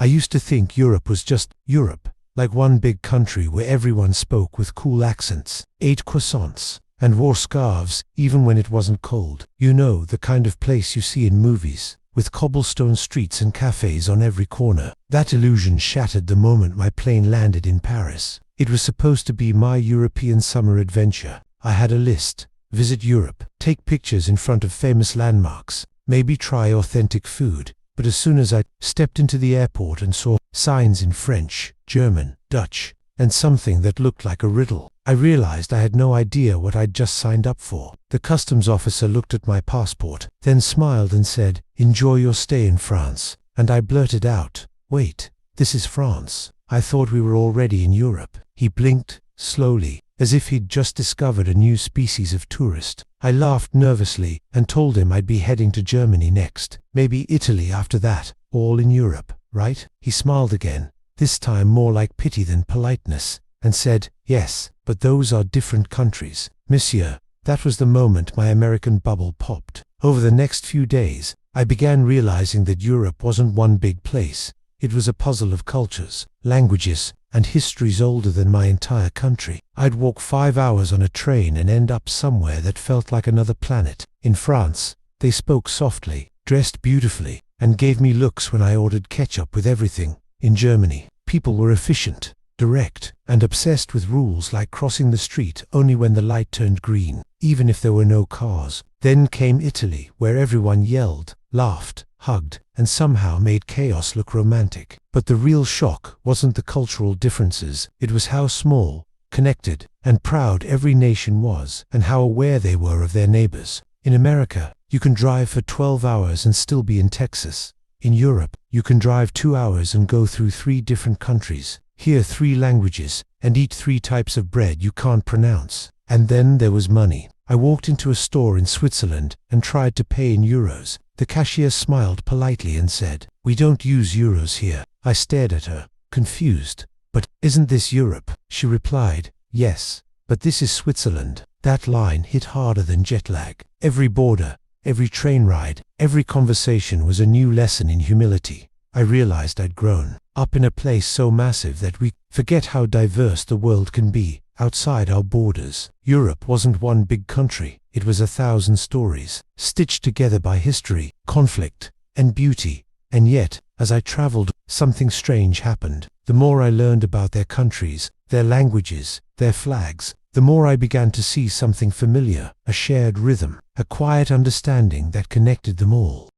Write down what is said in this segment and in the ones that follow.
I used to think Europe was just Europe, like one big country where everyone spoke with cool accents, ate croissants, and wore scarves even when it wasn't cold. You know, the kind of place you see in movies, with cobblestone streets and cafes on every corner. That illusion shattered the moment my plane landed in Paris. It was supposed to be my European summer adventure. I had a list: visit Europe, take pictures in front of famous landmarks, maybe try authentic food. But as soon as I stepped into the airport and saw signs in French, German, Dutch, and something that looked like a riddle, I realized I had no idea what I'd just signed up for. The customs officer looked at my passport, then smiled and said, "Enjoy your stay in France." And I blurted out, "Wait, this is France. I thought we were already in Europe." He blinked, slowly, as if he'd just discovered a new species of tourist. I laughed nervously and told him I'd be heading to Germany next, maybe Italy after that, all in Europe, right? He smiled again, this time more like pity than politeness, and said, "Yes, but those are different countries, monsieur." That was the moment my American bubble popped. Over the next few days, I began realizing that Europe wasn't one big place. It was a puzzle of cultures, languages, and histories older than my entire country. I'd walk 5 hours on a train and end up somewhere that felt like another planet. In France, they spoke softly, dressed beautifully, and gave me looks when I ordered ketchup with everything. In Germany, people were efficient, direct, and obsessed with rules like crossing the street only when the light turned green, even if there were no cars. Then came Italy, where everyone yelled, laughed, hugged, and somehow made chaos look romantic. But the real shock wasn't the cultural differences, it was how small, connected, and proud every nation was, and how aware they were of their neighbors. In America, you can drive for 12 hours and still be in Texas. In Europe, you can drive 2 hours and go through 3 different countries, hear 3 languages, and eat 3 types of bread you can't pronounce. And then there was money. I walked into a store in Switzerland and tried to pay in euros. The cashier smiled politely and said, "We don't use euros here." I stared at her, confused. "But isn't this Europe?" She replied, "Yes, but this is Switzerland." That line hit harder than jet lag. Every border, every train ride, every conversation was a new lesson in humility. I realized I'd grown up in a place so massive that we forget how diverse the world can be outside our borders. Europe wasn't one big country, it was 1,000 stories, stitched together by history, conflict, and beauty. And yet, as I traveled, something strange happened. The more I learned about their countries, their languages, their flags, the more I began to see something familiar, a shared rhythm, a quiet understanding that connected them all.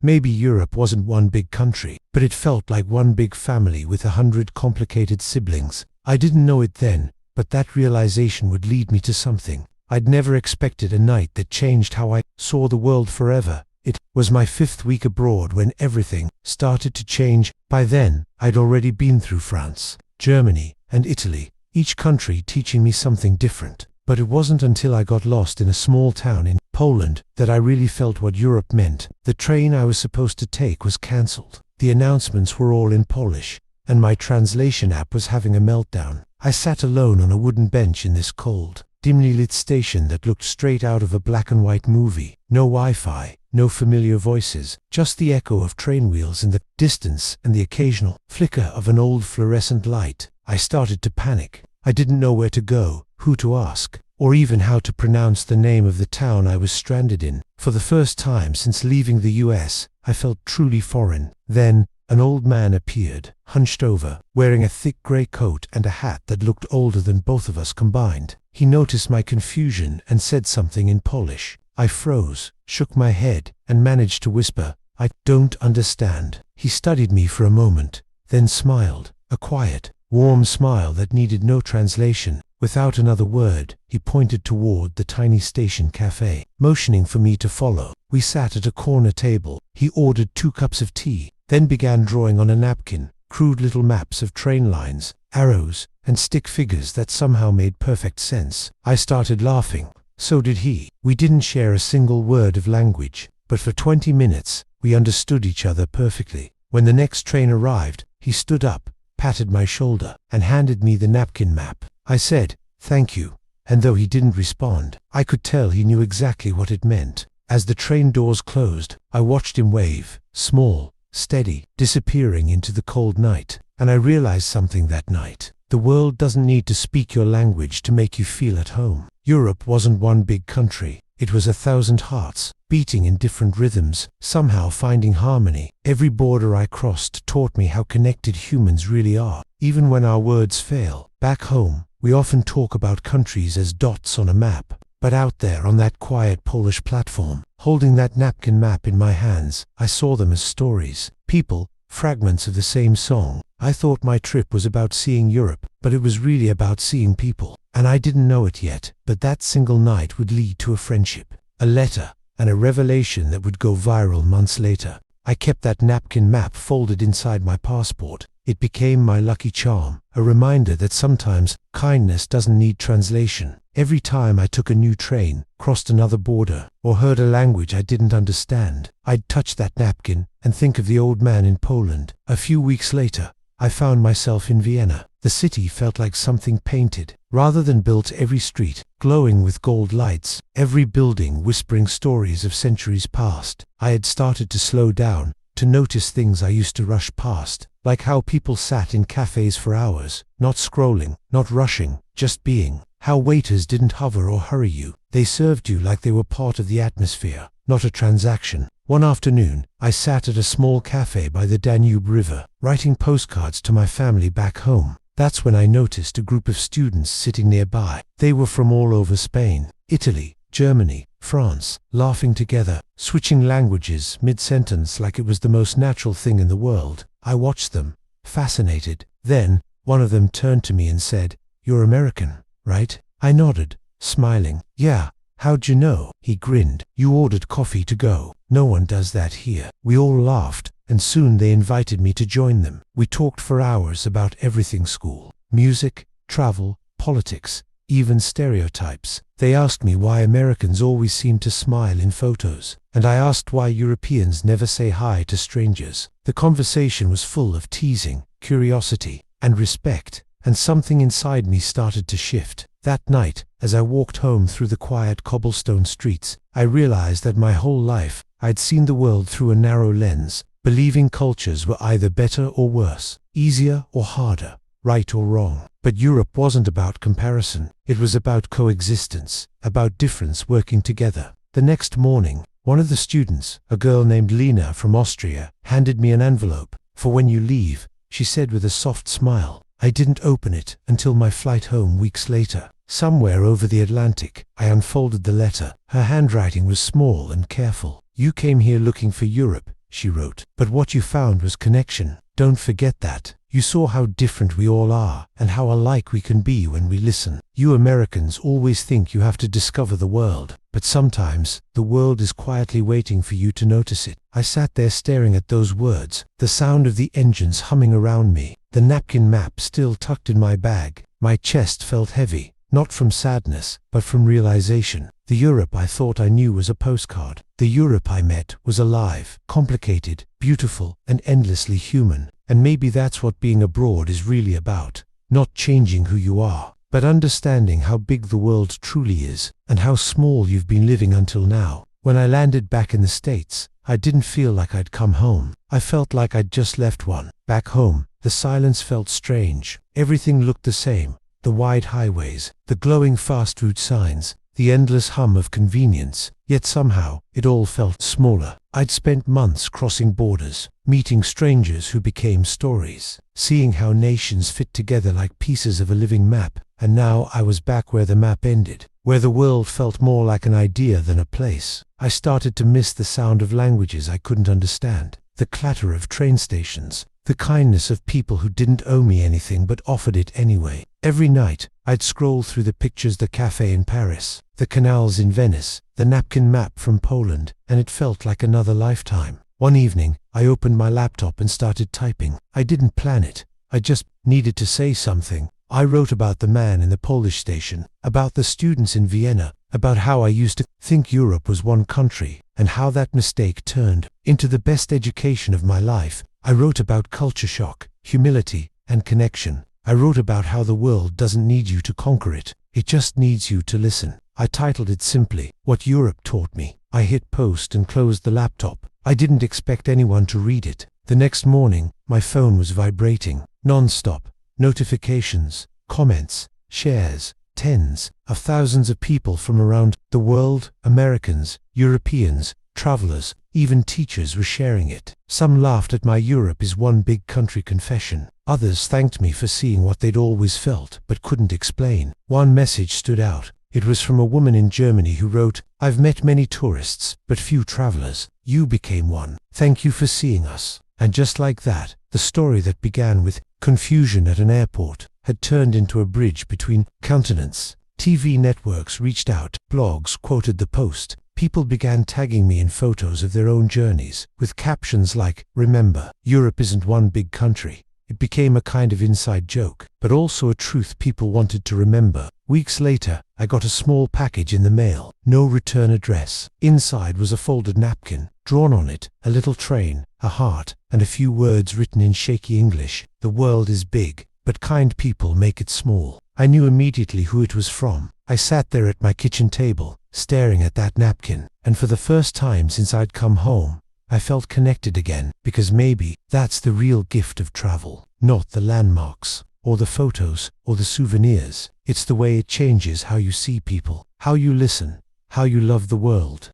Maybe Europe wasn't one big country, but it felt like one big family with 100 complicated siblings. I didn't know it then, but that realization would lead me to something. I'd never expected a night that changed how I saw the world forever. It was my 5th week abroad when everything started to change. By then, I'd already been through France, Germany, and Italy, each country teaching me something different. But it wasn't until I got lost in a small town in Poland that I really felt what Europe meant. The train I was supposed to take was cancelled. The announcements were all in Polish, and my translation app was having a meltdown. I sat alone on a wooden bench in this cold, dimly lit station that looked straight out of a black and white movie. No Wi-Fi, no familiar voices, just the echo of train wheels in the distance and the occasional flicker of an old fluorescent light. I started to panic. I didn't know where to go, who to ask, or even how to pronounce the name of the town I was stranded in. For the first time since leaving the US, I felt truly foreign. Then, an old man appeared, hunched over, wearing a thick grey coat and a hat that looked older than both of us combined. He noticed my confusion and said something in Polish. I froze, shook my head, and managed to whisper, "I don't understand." He studied me for a moment, then smiled, a quiet, warm smile that needed no translation. Without another word, he pointed toward the tiny station cafe, motioning for me to follow. We sat at a corner table. He ordered 2 cups of tea, then began drawing on a napkin, crude little maps of train lines, arrows, and stick figures that somehow made perfect sense. I started laughing. So did he. We didn't share a single word of language, but for 20 minutes, we understood each other perfectly. When the next train arrived, he stood up, patted my shoulder, and handed me the napkin map. I said, "Thank you," and though he didn't respond, I could tell he knew exactly what it meant. As the train doors closed, I watched him wave, small, steady, disappearing into the cold night. And I realized something that night. The world doesn't need to speak your language to make you feel at home. Europe wasn't one big country. It was 1,000 hearts, beating in different rhythms, somehow finding harmony. Every border I crossed taught me how connected humans really are, even when our words fail. Back home, we often talk about countries as dots on a map. But out there on that quiet Polish platform, holding that napkin map in my hands, I saw them as stories, people, fragments of the same song. I thought my trip was about seeing Europe, but it was really about seeing people. And I didn't know it yet, but that single night would lead to a friendship, a letter, and a revelation that would go viral months later. I kept that napkin map folded inside my passport. It became my lucky charm, a reminder that sometimes kindness doesn't need translation. Every time I took a new train, crossed another border, or heard a language I didn't understand, I'd touch that napkin and think of the old man in Poland. A few weeks later, I found myself in Vienna. The city felt like something painted, rather than built. Every street glowing with gold lights, every building whispering stories of centuries past. I had started to slow down, to notice things I used to rush past, like how people sat in cafes for hours, not scrolling, not rushing, just being. How waiters didn't hover or hurry you. They served you like they were part of the atmosphere, not a transaction. One afternoon, I sat at a small cafe by the Danube River, writing postcards to my family back home. That's when I noticed a group of students sitting nearby. They were from all over Spain, Italy, Germany, France, laughing together, switching languages mid-sentence like it was the most natural thing in the world. I watched them, fascinated. Then, one of them turned to me and said, "You're American, right?" I nodded, smiling. "Yeah, how'd you know?" He grinned. "You ordered coffee to go. No one does that here." We all laughed, and soon they invited me to join them. We talked for hours about everything: school, music, travel, politics, even stereotypes. They asked me why Americans always seem to smile in photos, and I asked why Europeans never say hi to strangers. The conversation was full of teasing, curiosity, and respect, and something inside me started to shift. That night, as I walked home through the quiet cobblestone streets, I realized that my whole life, I'd seen the world through a narrow lens, believing cultures were either better or worse, easier or harder, right or wrong. But Europe wasn't about comparison. It was about coexistence, about difference working together. The next morning, one of the students, a girl named Lena from Austria, handed me an envelope. "For when you leave," she said with a soft smile. I didn't open it until my flight home weeks later. Somewhere over the Atlantic, I unfolded the letter. Her handwriting was small and careful. "You came here looking for Europe," she wrote, "but what you found was connection. Don't forget that. You saw how different we all are, and how alike we can be when we listen. You Americans always think you have to discover the world, but sometimes the world is quietly waiting for you to notice it." I sat there staring at those words, the sound of the engines humming around me, the napkin map still tucked in my bag. My chest felt heavy, not from sadness, but from realization. The Europe I thought I knew was a postcard. The Europe I met was alive, complicated, beautiful, and endlessly human. And maybe that's what being abroad is really about. Not changing who you are, but understanding how big the world truly is, and how small you've been living until now. When I landed back in the States, I didn't feel like I'd come home. I felt like I'd just left one. Back home, the silence felt strange. Everything looked the same. The wide highways, the glowing fast food signs, the endless hum of convenience. Yet somehow, it all felt smaller. I'd spent months crossing borders, meeting strangers who became stories, seeing how nations fit together like pieces of a living map. And now I was back where the map ended, where the world felt more like an idea than a place. I started to miss the sound of languages I couldn't understand, the clatter of train stations, the kindness of people who didn't owe me anything but offered it anyway. Every night, I'd scroll through the pictures: the cafe in Paris, the canals in Venice, the napkin map from Poland, and it felt like another lifetime. One evening, I opened my laptop and started typing. I didn't plan it. I just needed to say something. I wrote about the man in the Polish station, about the students in Vienna, about how I used to think Europe was one country, and how that mistake turned into the best education of my life. I wrote about culture shock, humility, and connection. I wrote about how the world doesn't need you to conquer it. It just needs you to listen. I titled it simply, "What Europe Taught Me." I hit post and closed the laptop. I didn't expect anyone to read it. The next morning, my phone was vibrating, non-stop. Notifications, comments, shares, tens of thousands of people from around the world, Americans, Europeans, travelers, even teachers were sharing it. Some laughed at my Europe is one big country confession. Others thanked me for seeing what they'd always felt but couldn't explain. One message stood out. It was from a woman in Germany who wrote, "I've met many tourists, but few travelers. You became one. Thank you for seeing us." And just like that, the story that began with confusion at an airport had turned into a bridge between continents. TV networks reached out, blogs quoted the post. People began tagging me in photos of their own journeys, with captions like, "Remember, Europe isn't one big country." It became a kind of inside joke, but also a truth people wanted to remember. Weeks later, I got a small package in the mail. No return address. Inside was a folded napkin. Drawn on it, a little train, a heart, and a few words written in shaky English. "The world is big, but kind people make it small." I knew immediately who it was from. I sat there at my kitchen table, staring at that napkin, and for the first time since I'd come home, I felt connected again, because maybe that's the real gift of travel. Not the landmarks, or the photos, or the souvenirs. It's the way it changes how you see people, how you listen, how you love the world.